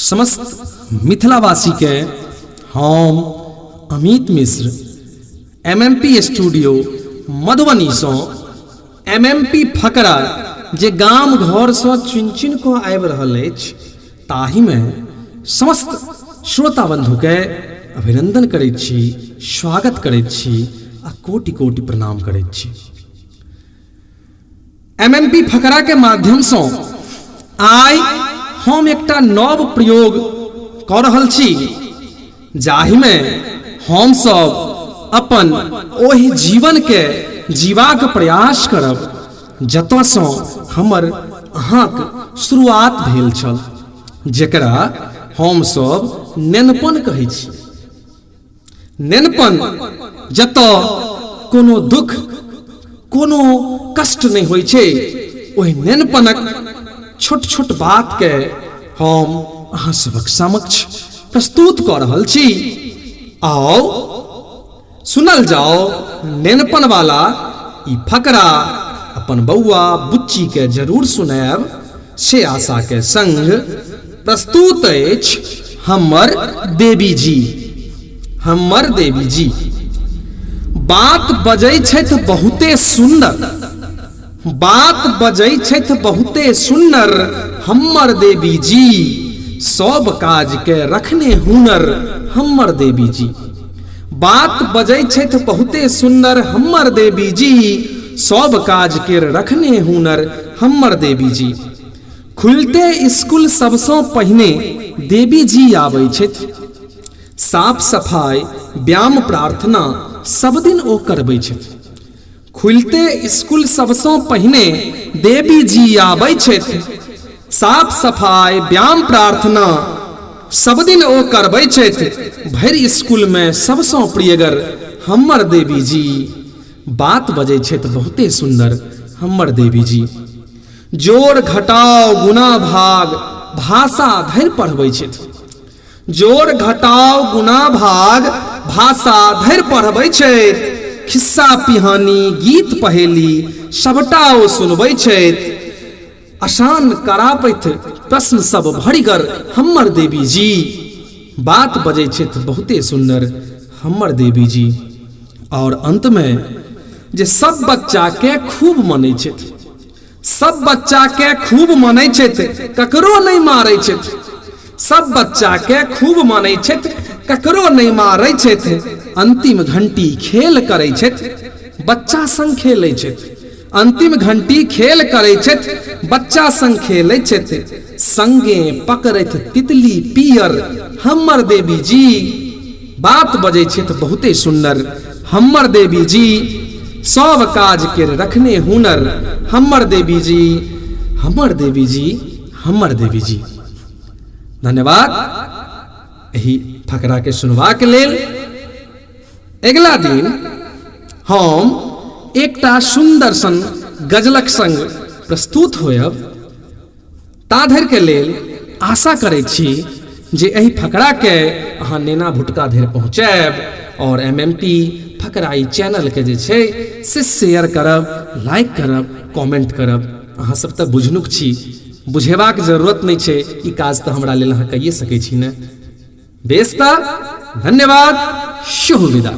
समस्त मिथिलावासी के हम अमित मिश्र MMP स्टूडियो मधुबनी से MMP फकरा जे गाम घर से चुन चुन को आबि रहल अछि ताहि में समस्त श्रोता बंधु के अभिनंदन करैत छी, स्वागत करैत छी आ कोटि कोटि प्रणाम करैत छी। MMP फकरा के माध्यम से आइ हम एकटा नव प्रयोग कऽ रहल छी जाहि में हम सब अपन ओहि जीवन के जीवाक प्रयास करब जतऽ सँ हमर अहाँक शुरुआत भेल छल, जेकरा हम सब नेनपन कहै छी। नेनपन जतऽ कोनो दुख कोनो कष्ट नहीं होइ छै, ओहि नेनपनक छोट छोट बात के हम अहाँ सबक समक्ष प्रस्तुत कऽ रहल छी। आओ सुनल जाओ नेनपन वाला ई फकरा अपन बउआ बुच्ची के जरूर सुनायब से आशा के संग प्रस्तुत अछि हमर देवी जी। हमर देवी जी बात बजै छथि बहुते सुंदर, बात बजै छथि बहुते सुंदर हमर देवी जी, सब काज के रखने हुनर हमर देवी जी। बात बजै छथि बहुते सुंदर हमर देवी जी, सब काज के रखने हुनर हमर देवी जी। खुलते स्कूल सबसँ पहिने देवी जी आबै छथि, साफ सफाई व्यायाम प्रार्थना सब दिन ओ करबै छथि। खुलते स्कूल सबसँ पहिने देवी जी आबै छथि, साफ सफाई व्यायाम प्रार्थना सब दिन ओ करबै छथि। भरि स्कूल में सबसँ प्रियगर हमर देवी जी, बात बजै छथि बहुते सुंदर हमर देवी जी। जोड़ घटाव गुना भाग भाषा धरि पढ़बै छथि, जोड़ घटाव गुना भाग भाषा धरि पढ़बै छथि। खिस्सा पिहानी गीत पहेली सबटा ओ सुनबै छथि। आसान करापैत प्रश्न सब भरिगर हमर देवी जी, बात बजै छथि बहुते सुंदर हमर देवी जी। और अंत में जे सब बच्चा के खूब मनै छथि, सब बच्चा के खूब मनै छथि, ककरो नहीं मारै छथि। सब बच्चा के खूब मानै छथि, ककरो नहीं मारै छथि। अंतिम घंटी खेल करै छथि, बच्चा संग खेलै छथि। अंतिम घंटी खेल करै छथि, बच्चा संग खेलै छथि। संगे पकड़ैत तितली पियर हमर देवी जी, बात बजै छथि बहुते सुंदर हमर देवी जी, सब काज के रखने हुनर हमर देवी जी, हमर देवी जी, हमर देवी जी। धन्यवाद एही फकरा के सुनबाक लेल। अगला दिन हम एकटा सुंदर सन गजलक संग प्रस्तुत होयब। ता धरि के लेल आशा करै छी जे एही फकरा के अहाँ नेना भुटका धरि पहुँचायब और MMP फकरा ई चैनल के जे छै से शेयर करब, लाइक करब, कमेंट करब। अहाँ सब तऽ बुझनुक छी, बुझेबाक जरूरत नहीं छै, ई काज तऽ हमरा लेल अहाँ कइए सकै छी ने। बेस तऽ धन्यवाद, शुभ विदा।